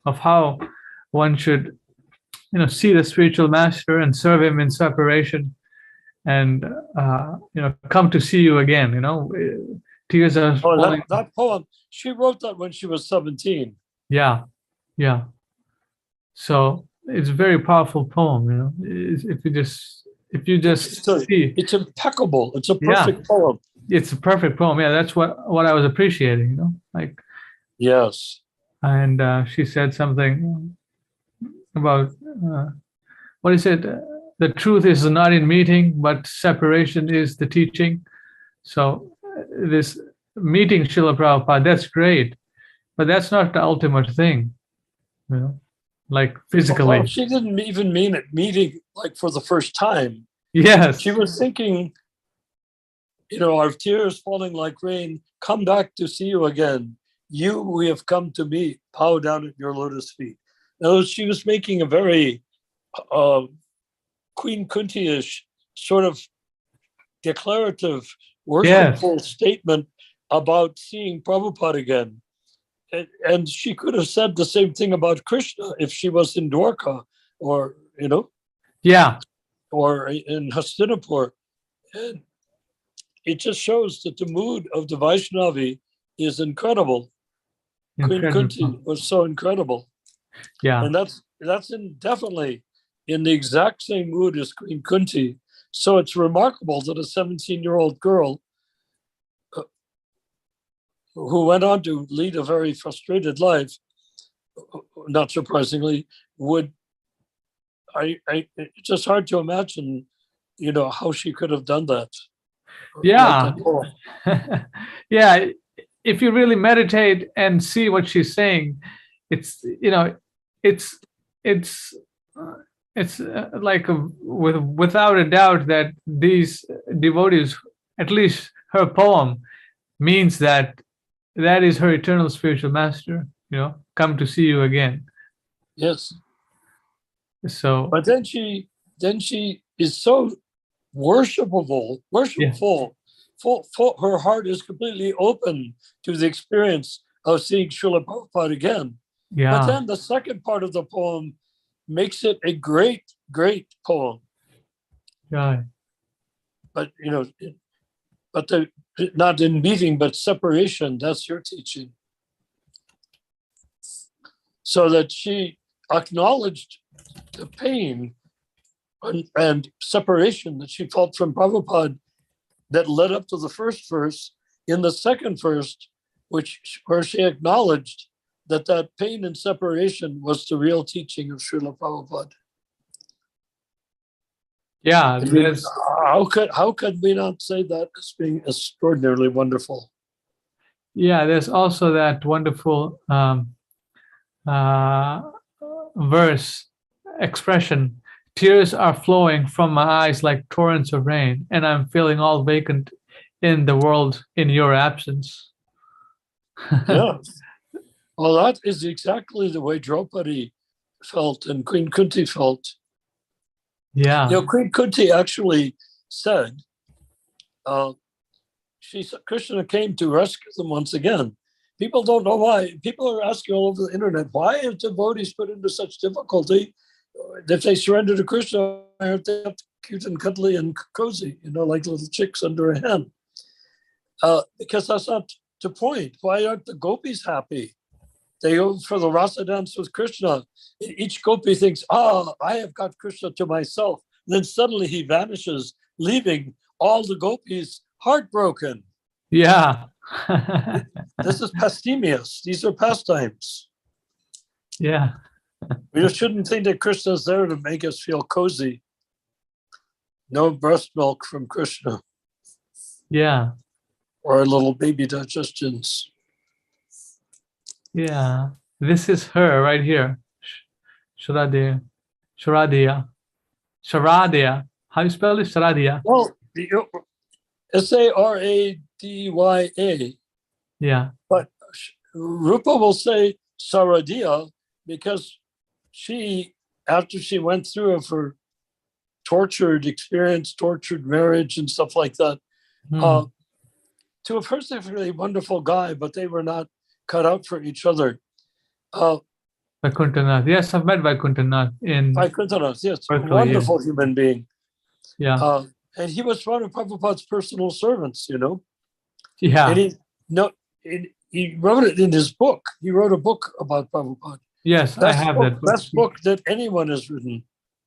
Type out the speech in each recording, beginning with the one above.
of how one should, see the spiritual master and serve him in separation, and come to see you again. Tears are Oh, falling. that poem, she wrote that when she was 17. Yeah, yeah. So it's a very powerful poem. If you just see, It's impeccable. It's a yeah, perfect poem. it's a perfect poem. Yeah, that's what I was appreciating. Like, Yes. and she said something about what is it? The truth is not in meeting, but separation is the teaching. So this meeting Srila Prabhupada, that's great, but that's not the ultimate thing, like physically. Well, she didn't even mean it meeting like for the first time. Yes. She was thinking, our tears falling like rain, come back to see you again. You we have come to meet, bow down at your lotus feet. Now, she was making a very Queen Kunti-ish sort of declarative, worshipful statement about seeing Prabhupada again. And she could have said the same thing about Krishna if she was in Dwarka or, Yeah. or in Hastinapur. And it just shows that the mood of the Vaishnavi is incredible. Queen Kunti was so incredible. Yeah. And that's definitely in the exact same mood as Queen Kunti. So it's remarkable that a 17-year-old girl who went on to lead a very frustrated life, not surprisingly, it's just hard to imagine, how she could have done that. Yeah. Yeah. If you really meditate and see what she's saying, it's like without a doubt that these devotees, at least her poem, means that is her eternal spiritual master, come to see you again. Yes. So, but then she is so worshipful. Her heart is completely open to the experience of seeing Srila Prabhupada again. Yeah. But then the second part of the poem makes it a great, great poem. Yeah. But, not in meeting, but separation, that's your teaching. So that she acknowledged the pain and separation that she felt from Prabhupada that led up to the first verse. In the second verse, where she acknowledged that pain and separation was the real teaching of Srila Prabhupada. Yeah, how could we not say that as being extraordinarily wonderful? Yeah, there's also that wonderful verse expression. Tears are flowing from my eyes like torrents of rain, and I'm feeling all vacant in the world in your absence. Yeah. Well, that is exactly the way Draupadi felt and Queen Kunti felt. Yeah. Queen Kunti actually said, Krishna came to rescue them once again. People don't know why. People are asking all over the internet, why are devotees put into such difficulty? If they surrender to Krishna, aren't they cute and cuddly and cozy, like little chicks under a hen? Because that's not the point. Why aren't the gopis happy? They go for the rasa dance with Krishna. Each gopi thinks, I have got Krishna to myself. And then suddenly he vanishes, leaving all the gopis heartbroken. Yeah. This is pastimius. These are pastimes. Yeah. We just shouldn't think that Krishna is there to make us feel cozy. No breast milk from Krishna. Yeah. Or little baby digestions. Yeah. This is her right here. Saradiya. Saradiya. How do you spell it? Saradiya. Well, Saradya. Yeah. But Rupa will say Saradiya because she, after she went through her tortured marriage and stuff like that, to a perfectly wonderful guy, but they were not cut out for each other. Vaikuntanath. Yes, I've met Vaikuntanath in Vaikuntanath, yes, a Berkeley. wonderful human being. Yeah. And he was one of Prabhupada's personal servants, you know. Yeah. And he wrote it in his book. He wrote a book about Prabhupada. Yes, I have that book. Best book that anyone has written.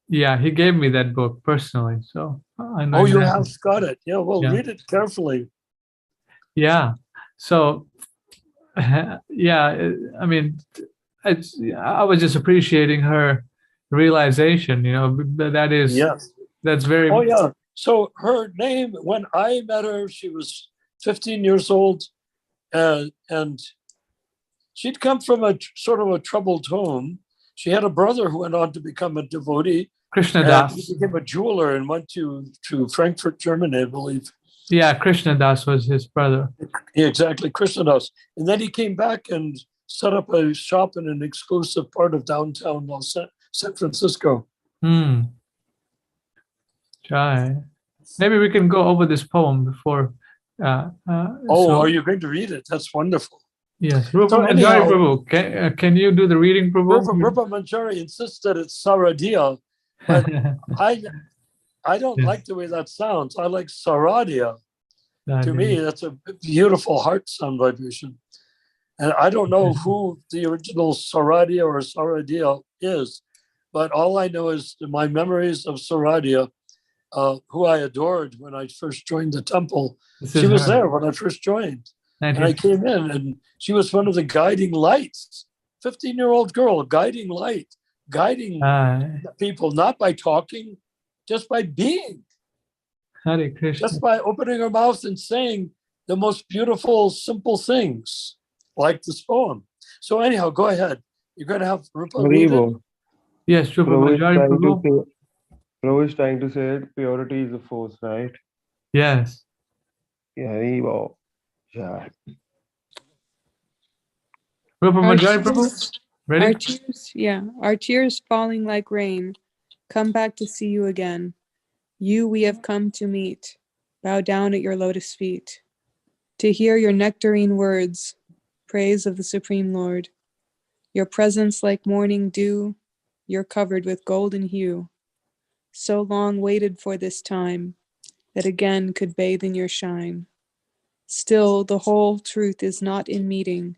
Yeah, he gave me that book personally, so I know. Oh, you exactly. have got it. Yeah, well, read it carefully. Yeah. So, yeah, I mean, I was just appreciating her realization. You know, that's very. Oh yeah. So her name, when I met her, she was 15 years old, and she'd come from a sort of a troubled home. She had a brother who went on to become a devotee. Krishna Das. He became a jeweler and went to Frankfurt, Germany, I believe. Yeah, Krishna Das was his brother. Yeah, exactly, Krishna Das. And then he came back and set up a shop in an exclusive part of downtown San Francisco. Jai. Maybe we can go over this poem before. Are you going to read it? That's wonderful. Yes, Rupa Manjari Prabhu. Can you do the reading, Prabhu? Rupa Manjari insists that it's Saradiya, but I don't like the way that sounds. I like Saradiya. To me, that's a beautiful heart sound vibration. And I don't know who the original Saradiya or Saradiya is, but all I know is my memories of Saradiya, who I adored when I first joined the temple. She was there when I first joined. And I came in, and she was one of the guiding lights. 15-year-old girl, guiding light, guiding people, not by talking, just by being. Hare Krishna. Just by opening her mouth and saying the most beautiful, simple things, like this poem. So anyhow, go ahead. You're going to have Rupa read it? Yes, Rupa Manjari Prabhu. Prabhu is trying to say that purity is a force, right? Yes. Yeah. Rupa Manjari Prabhu. Ready? Our tears falling like rain, come back to see you again. You we have come to meet, bow down at your lotus feet, to hear your nectarine words, praise of the Supreme Lord. Your presence like morning dew, you're covered with golden hue. So long waited for this time, that again could bathe in your shine. Still, the whole truth is not in meeting,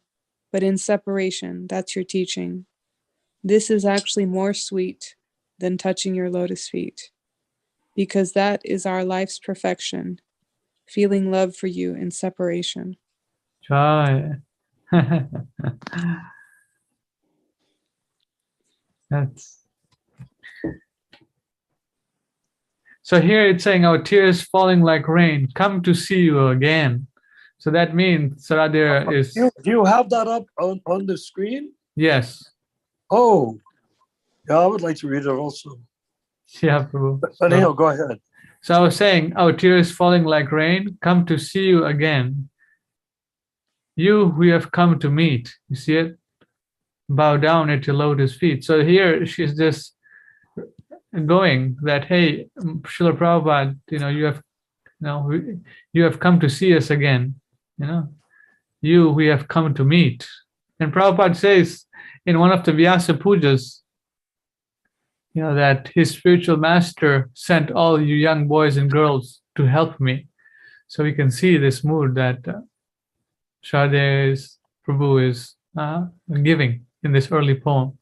but in separation. That's your teaching. This is actually more sweet than touching your lotus feet, because that is our life's perfection, feeling love for you in separation. Jai. That's. So here it's saying our tears falling like rain, come to see you again. So that means Saradiya is. Do you have that up on the screen? Yes. Oh, yeah, I would like to read it also. Yeah, Prabhu. But anyhow, go ahead. So I was saying, our tears falling like rain, come to see you again. You we have come to meet. You see it? Bow down at your lotus feet. So here she's just going that, hey, Srila Prabhupada, you have come to see us again. You we have come to meet. And Prabhupada says in one of the Vyasa Pujas, that his spiritual master sent all you young boys and girls to help me. So we can see this mood that Saradiya Prabhu is giving in this early poem.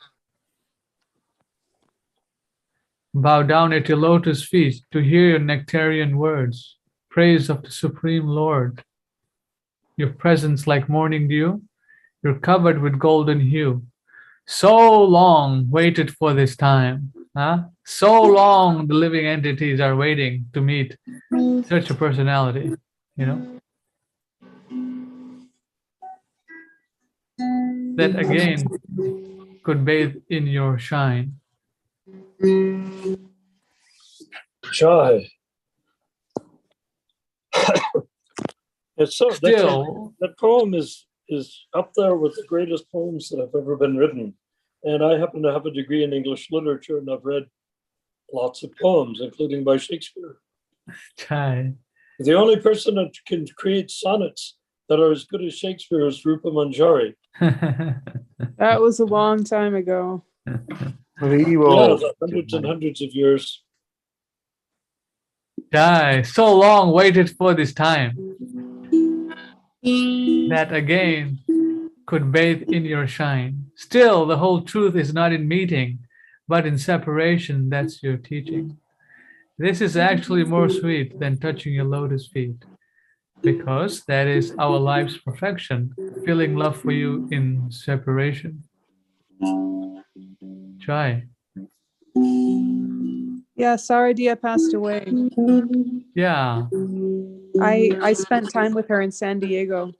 Bow down at your lotus feet to hear your nectarian words, praise of the Supreme Lord. Your presence like morning dew, you're covered with golden hue. So long waited for this time. So long the living entities are waiting to meet such a personality, that again could bathe in your shine. Jai. It's so Still, that poem is up there with the greatest poems that have ever been written. And I happen to have a degree in English literature, and I've read lots of poems, including by Shakespeare. Jai. The only person that can create sonnets that are as good as Shakespeare's Rupa Manjari. That was a long time ago. Yeah, hundreds and hundreds of years. Jai, so long waited for this time that again could bathe in your shine. Still, the whole truth is not in meeting, but in separation. That's your teaching. This is actually more sweet than touching your lotus feet, because that is our life's perfection, feeling love for you in separation. Jai. Yeah, Saradiya passed away. Yeah. I spent time with her in San Diego,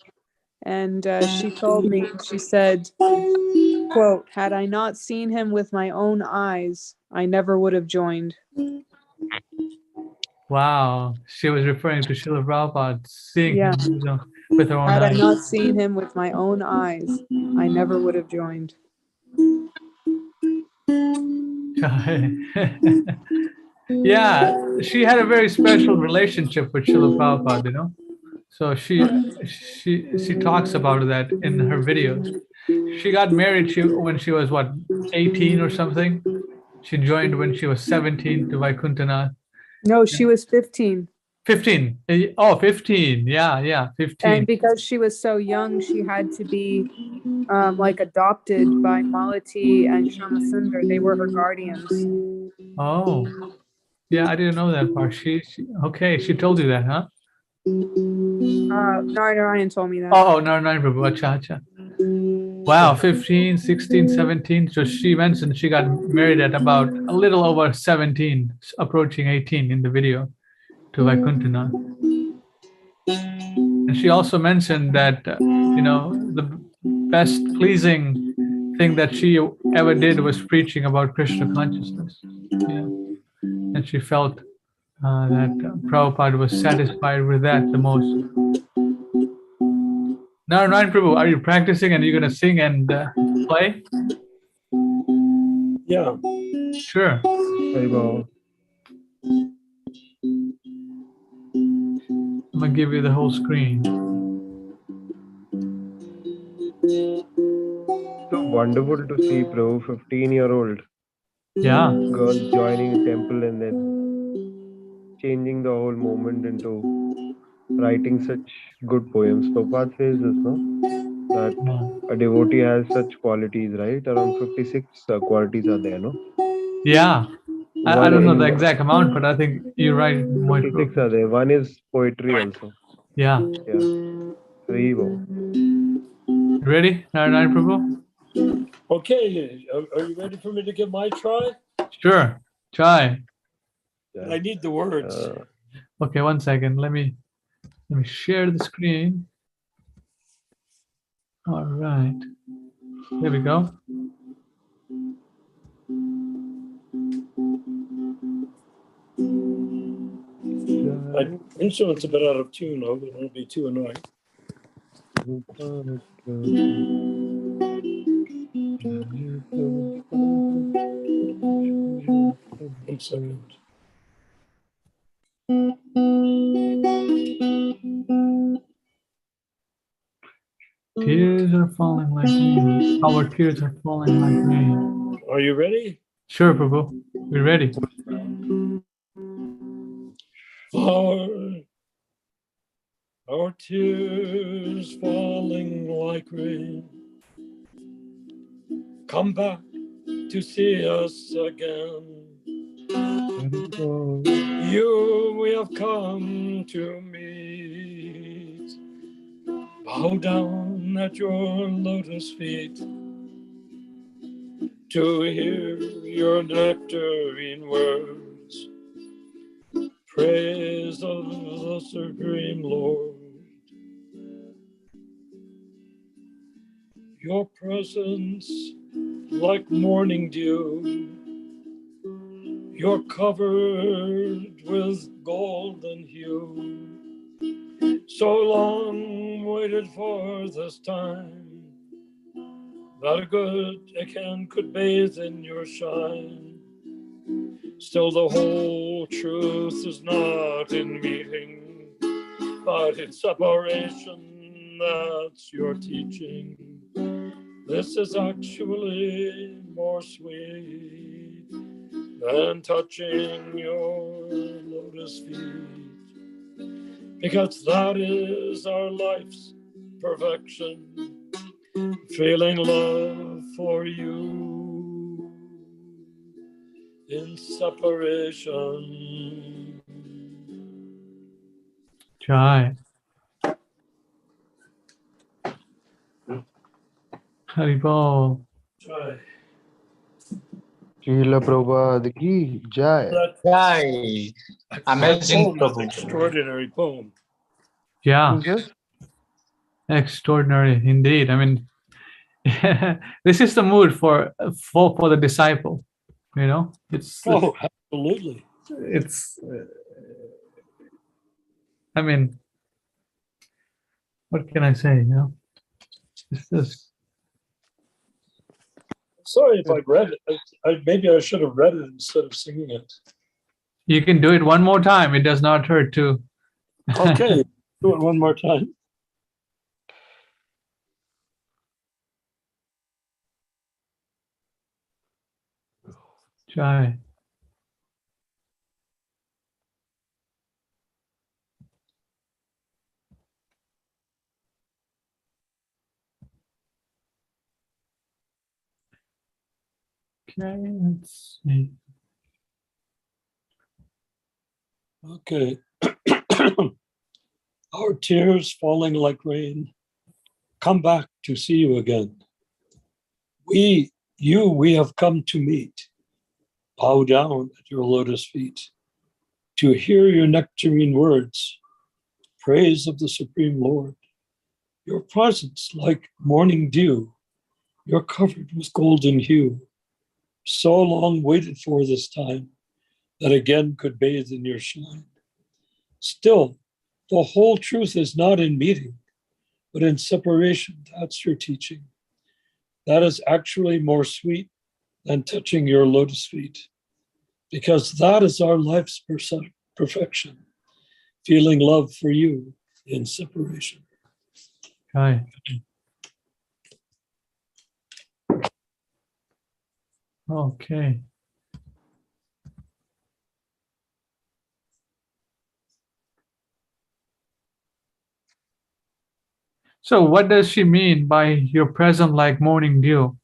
and she told me, she said, quote, "Had I not seen him with my own eyes, I never would have joined." Wow. She was referring to Srila Prabhupada, seeing Yeah. him with her own Had I eyes. not seen him with my own eyes, I never would have joined. Yeah, she had a very special relationship with Srila Prabhupada, you know. So she talks about that in her videos. She got married when she was what, 18 or something. She joined when she was 17 to Vaikuntanath. No, she was 15. 15. Oh, 15. Yeah, 15. And because she was so young, she had to be like adopted by Malati and Shamasundar. They were her guardians. Oh, yeah, I didn't know that part. Okay, she told you that, huh? Narayan told me that. Oh, no, Prabhu. Acha. Wow, 15, 16, 17. So she mentioned she got married at about a little over 17, approaching 18 in the video to Vaikuntanath. And she also mentioned that, the best pleasing thing that she ever did was preaching about Krishna consciousness. Yeah. And she felt that Prabhupada was satisfied with that the most. Now, Narayan Prabhu, are you practicing and you're going to sing and play? Yeah. Sure. Haribol. I'm going to give you the whole screen. So wonderful to see, Prabhu, 15-year-old Yeah. girls joining a temple and then changing the whole movement into writing such good poems. Prabhupada says this, no? That a devotee has such qualities, right? Around 56 qualities are there, no? Yeah. I don't know the exact amount, but I think you're right. 56 are there. One is poetry also. Yeah. Haribol. Ready, Narayan Prabhu? Okay, are you ready for me to give my try? Sure. Try. I need the words. Okay, 1 second. Let me share the screen. All right. There we go. My instrument's a bit out of tune. I don't want to be too annoying. 1 second. Tears are falling like rain. Our tears are falling like rain. Are you ready? Sure, Prabhu. We're ready. Our tears falling like rain, come back to see us again. You we have come to meet. Bow down at your lotus feet to hear your nectarine words. Praise of the Supreme Lord. Your presence like morning dew. You're covered with golden hue. So long waited for this time, that a good Akan could bathe in your shine. Still the whole truth is not in meeting, but in separation. that's your teaching. This is actually more sweet than touching your lotus feet, because that is our life's perfection, feeling love for you in separation. Jai. Haribol. Jai. Srila Prabhupada ki Jai. Jai. Amazing, Poem is Prabhu. an extraordinary poem. Yeah, Who's this? extraordinary indeed. I mean, this is the mood for the disciple. You know, Oh, absolutely. it's. I mean, what can I say? You know, it's just. Sorry if I read it. Maybe I should have read it instead of singing it. You can do it one more time. It does not hurt to. Okay, do it one more time. Jai. Okay, let's see. Okay. Our tears falling like rain, come back to see you again. We have come to meet. Bow down at your lotus feet, to hear your nectarine words, praise of the Supreme Lord. Your presence like morning dew, you're covered with golden hue. So long waited for this time, that again could bathe in your shine. Still, the whole truth is not in meeting, but in separation. That's your teaching. That is actually more sweet than touching your lotus feet, because that is our life's perfection, feeling love for you in separation. Jai. Okay. So what does she mean by your present like morning dew?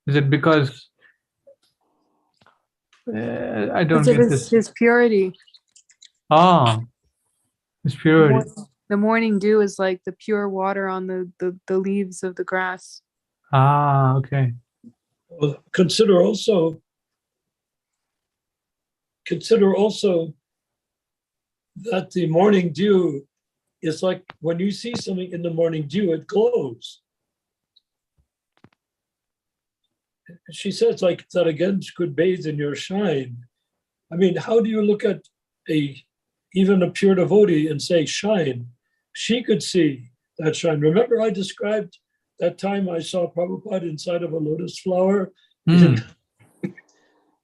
Is it because I don't Because of get this? his purity. Ah, it's purity. The morning dew is like the pure water on the leaves of the grass. Ah, okay. Well, consider also that the morning dew is like when you see something in the morning dew, it glows. She says like that again could bathe in your shine. I mean, how do you look at even a pure devotee and say shine? She could see that shine. Remember I described that time I saw Prabhupada inside of a lotus flower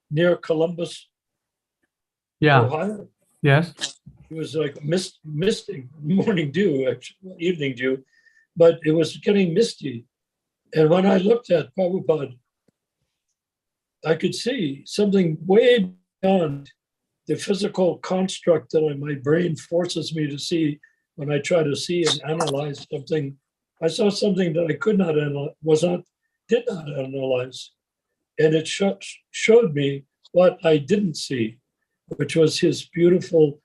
near Columbus, Yeah. Ohio? Yes. It was like misting, morning dew, actually, evening dew, but it was getting misty. And when I looked at Prabhupada, I could see something way beyond the physical construct that my brain forces me to see when I try to see and analyze something. I saw something that I could not analyze, did not analyze. And it showed me what I didn't see, which was his beautiful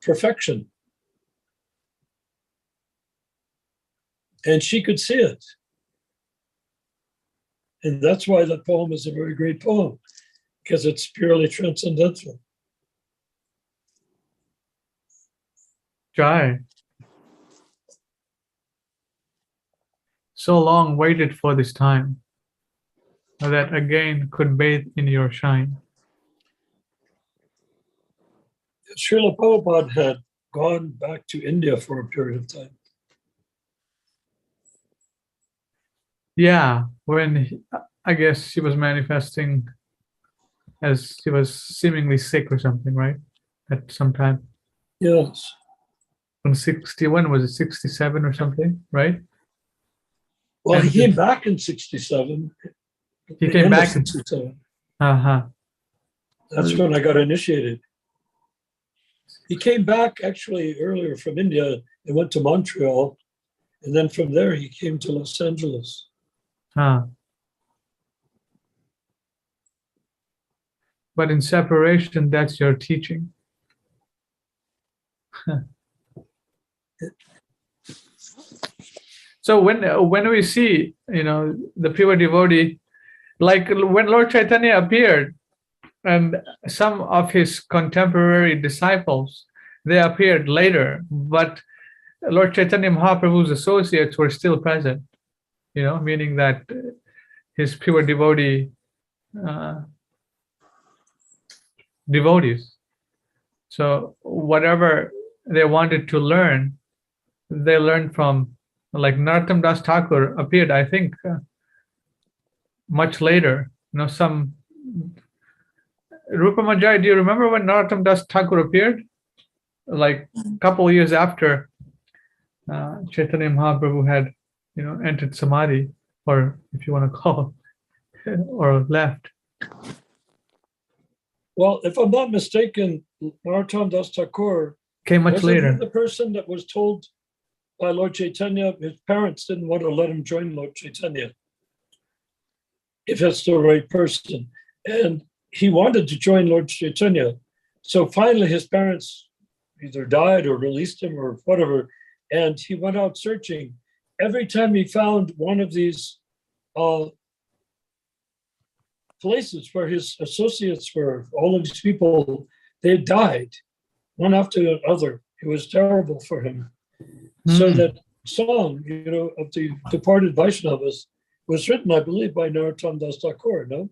perfection. And she could see it. And that's why the poem is a very great poem, because it's purely transcendental. Jai. So long waited for this time, that again could bathe in your shine. Srila Prabhupada had gone back to India for a period of time. Yeah, I guess she was manifesting as she was seemingly sick or something, right? At some time. Yes. from 61, was it 67 or something, right? Well, And he came back in 67. He the came end of back in 67. uh-huh. That's when I got initiated. He came back actually earlier from India and went to Montreal. And then from there, he came to Los Angeles. Huh. But in separation, that's your teaching. So when we see, the pure devotee, like when Lord Chaitanya appeared, and some of his contemporary disciples, they appeared later, but Lord Chaitanya Mahaprabhu's associates were still present, meaning that his pure devotee devotees. So whatever they wanted to learn, they learned from, like Narottam Das Thakur appeared, I think, much later. Some Rupa Manjari, do you remember when Narottam Das Thakur appeared? Like a couple of years after Chaitanya Mahaprabhu had, entered Samadhi, or if you want to call it, or left. Well, if I'm not mistaken, Narottam Das Thakur Came much wasn't he later. the person that was told by Lord Chaitanya, his parents didn't want to let him join Lord Chaitanya, if that's the right person. And he wanted to join Lord Chaitanya. So finally his parents either died or released him or whatever. And he went out searching. Every time he found one of these places where his associates were, all of these people, they died one after the other. It was terrible for him. So that song, of the departed Vaishnavas was written, I believe, by Narottam Das Thakur, no?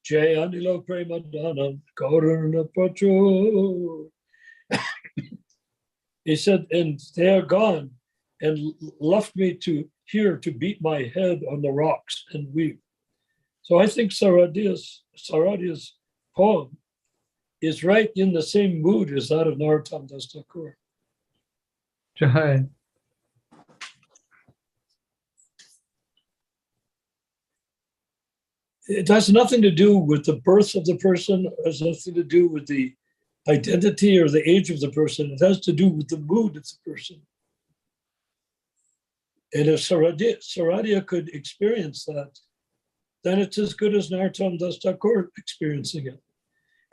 Jai Anilo Premadhanam Karuna Pacho. He said, and they are gone and left me to here to beat my head on the rocks and weep. So I think Saradiya's poem is right in the same mood as that of Narottam Das Thakur. Jai. It has nothing to do with the birth of the person. It has nothing to do with the identity or the age of the person. It has to do with the mood of the person. And if Saradiya could experience that, then it's as good as Narottam Das Thakur experiencing it.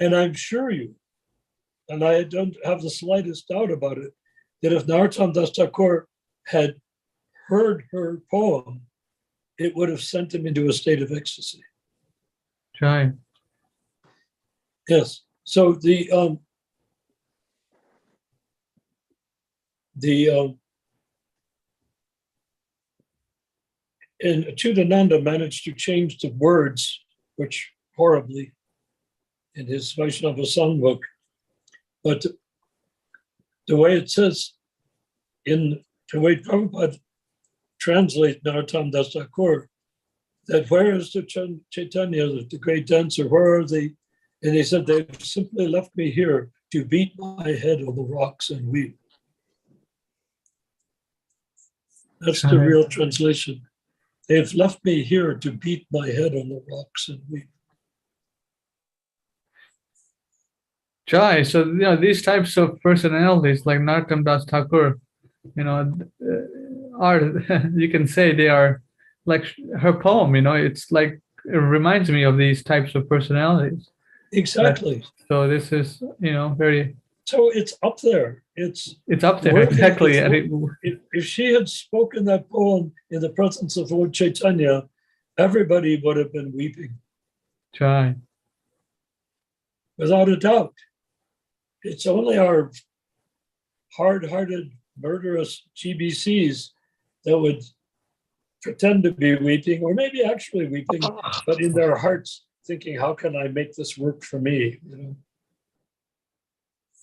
And I'm sure and I don't have the slightest doubt about it, that if Narottam Das Thakur had heard her poem, it would have sent him into a state of ecstasy. Jai. Yes. So the and Achyutananda managed to change the words, which horribly, in his Vaishnava songbook. But the way it says, in the way Prabhupada translates Narottam Das Thakur, that where is the Chaitanya, the great dancer, where are they? And he said, they've simply left me here to beat my head on the rocks and weep. That's the real translation. They've left me here to beat my head on the rocks and weep. Jai. So these types of personalities, like Narottam Das Thakur, are you can say they are like her poem. It's like it reminds me of these types of personalities. Exactly. So this is very. So it's up there. It's up there, exactly. If she had spoken that poem in the presence of Lord Chaitanya, everybody would have been weeping. Jai. Without a doubt. It's only our hard-hearted, murderous GBCs that would pretend to be weeping, or maybe actually weeping, but in their hearts thinking, how can I make this work for me?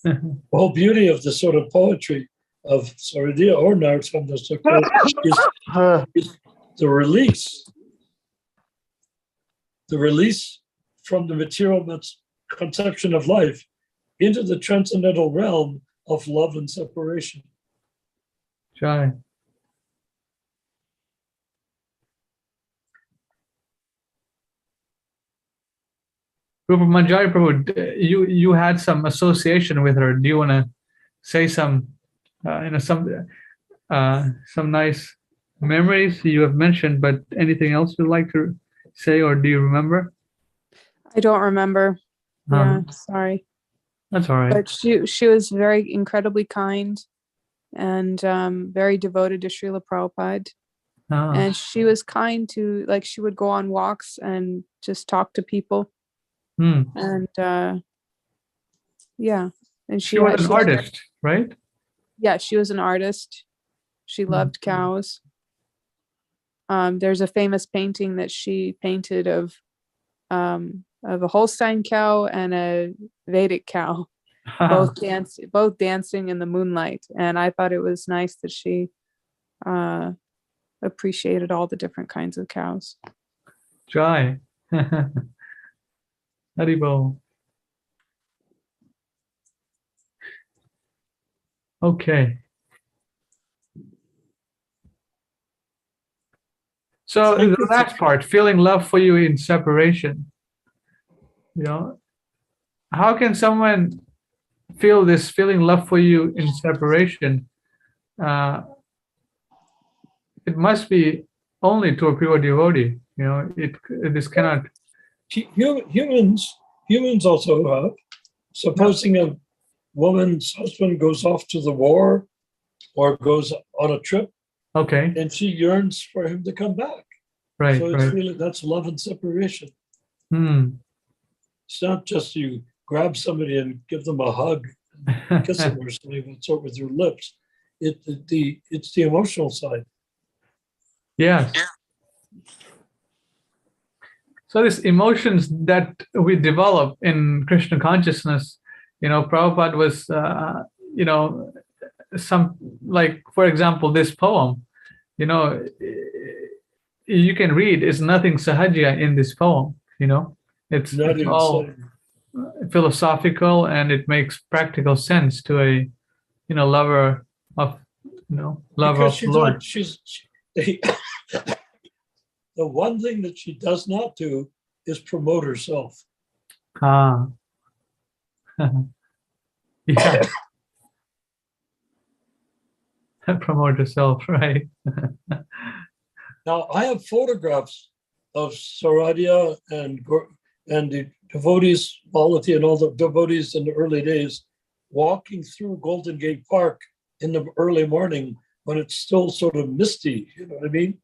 The whole beauty of the sort of poetry of Saradiya or Narottam Das Thakur is the release from the material conception of life into the transcendental realm of love and separation. Jai. Prabhu, Manjari Prabhu, you had some association with her. Do you want to say some, some nice memories you have mentioned, but anything else you'd like to say, or do you remember? I don't remember. Yeah, sorry. That's all right. But she was very incredibly kind and very devoted to Srila Prabhupada. And she was kind to, like, she would go on walks and just talk to people. And yeah. And she was an artist, right? Yeah, she was an artist. She loved cows. There's a famous painting that she painted of a Holstein cow and a Vedic cow, both dancing in the moonlight. And I thought it was nice that she appreciated all the different kinds of cows. Jai. Haribol. Okay. So the last part, feeling love for you in separation. You know, how can someone feel this feeling love for you in separation? It must be only to a pure devotee. You know, this cannot. Humans also have. Supposing a woman's husband goes off to the war or goes on a trip, okay, and she yearns for him to come back. Right. So it's really, that's love and separation. It's not just you grab somebody and give them a hug, and kiss them or something with your lips. It's the emotional side. Yes. So these emotions that we develop in Krishna consciousness, you know, Prabhupada was, you know, some, like, for example, this poem, you know, you can read, it's nothing sahaja in this poem, you know, it's all philosophical and it makes practical sense to a, you know, lover of, you know, lover of the Lord. The one thing that she does not do is promote herself. Yeah. Promote herself, right? Now, I have photographs of Saradiya and the devotees, Malati and all the devotees in the early days, walking through Golden Gate Park in the early morning when it's still sort of misty, you know what I mean?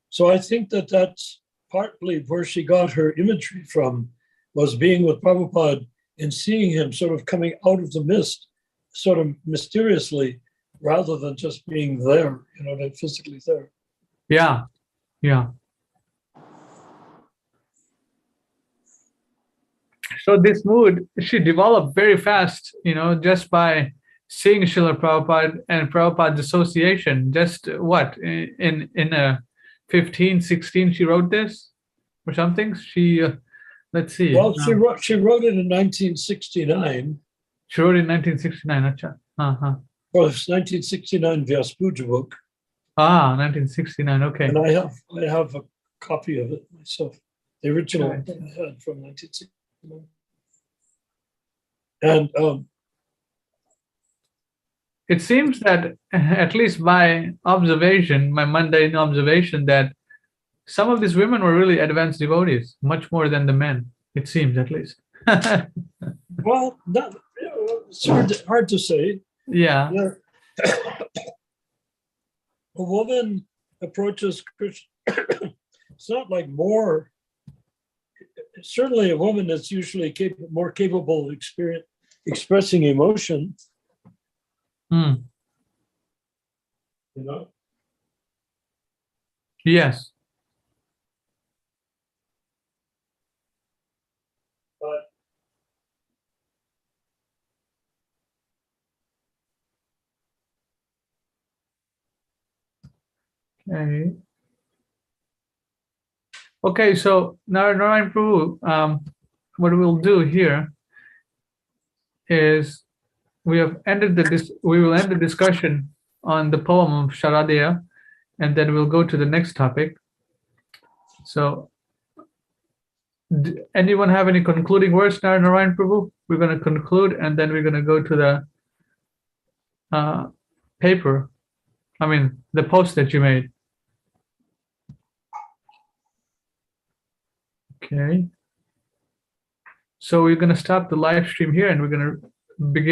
So I think that that's partly where she got her imagery from, was being with Prabhupada and seeing him sort of coming out of the mist, sort of mysteriously, rather than just being there, you know, physically there. Yeah, yeah. So this mood, she developed very fast, you know, just by seeing Srila Prabhupada and Prabhupada's association. Just what, in 15, 16, she wrote this or something? She, let's see. Well, she wrote it in 1969. She wrote it in 1969, acha. Well, it's 1969 Vyas Puja book. 1969, okay. And I have a copy of it myself. The original I had from 1969. And it seems that, at least by observation, my mundane observation, that some of these women were really advanced devotees, much more than the men, it seems, at least. Well, it's hard to say. Yeah. A woman approaches Krishna. It's not like more. Certainly, a woman is usually more capable of expressing emotion. You know. Yes. But okay. Okay, so Narayan Prabhu, what we'll do here is we will end the discussion on the poem of Saradiya, and then we'll go to the next topic. So, anyone have any concluding words, Narayan Prabhu? We're going to conclude, and then we're going to go to the paper. I mean, the post that you made. Okay. So we're going to stop the live stream here, and we're going to begin